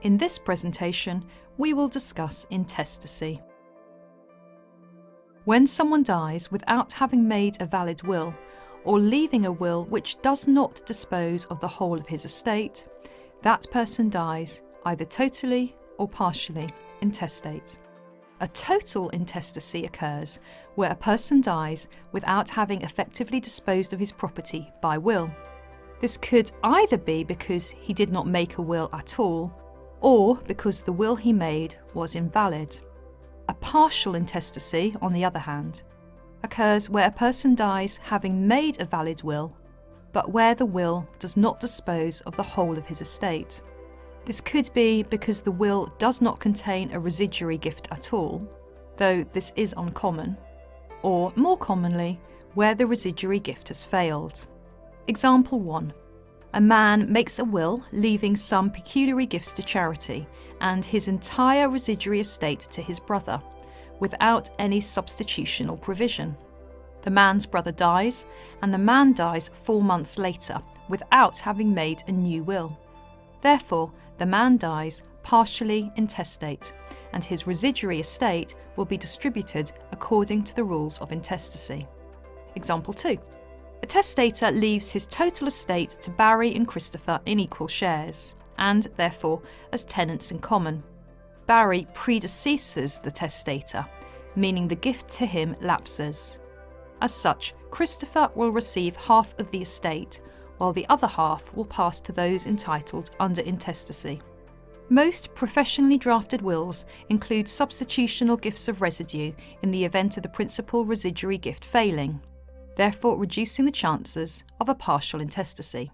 In this presentation, we will discuss intestacy. When someone dies without having made a valid will, or leaving a will which does not dispose of the whole of his estate, that person dies either totally or partially intestate. A total intestacy occurs where a person dies without having effectively disposed of his property by will. This could either be because he did not make a will at all, or because the will he made was invalid. A partial intestacy, on the other hand, occurs where a person dies having made a valid will, but where the will does not dispose of the whole of his estate. This could be because the will does not contain a residuary gift at all, though this is uncommon, or more commonly, where the residuary gift has failed. Example 1. A man makes a will leaving some pecuniary gifts to charity and his entire residuary estate to his brother, without any substitutional provision. The man's brother dies, and the man dies 4 months later without having made a new will. Therefore, the man dies partially intestate, and his residuary estate will be distributed according to the rules of intestacy. Example 2. A testator leaves his total estate to Barry and Christopher in equal shares, and therefore as tenants in common. Barry predeceases the testator, meaning the gift to him lapses. As such, Christopher will receive half of the estate, while the other half will pass to those entitled under intestacy. Most professionally drafted wills include substitutional gifts of residue in the event of the principal residuary gift failing, therefore reducing the chances of a partial intestacy.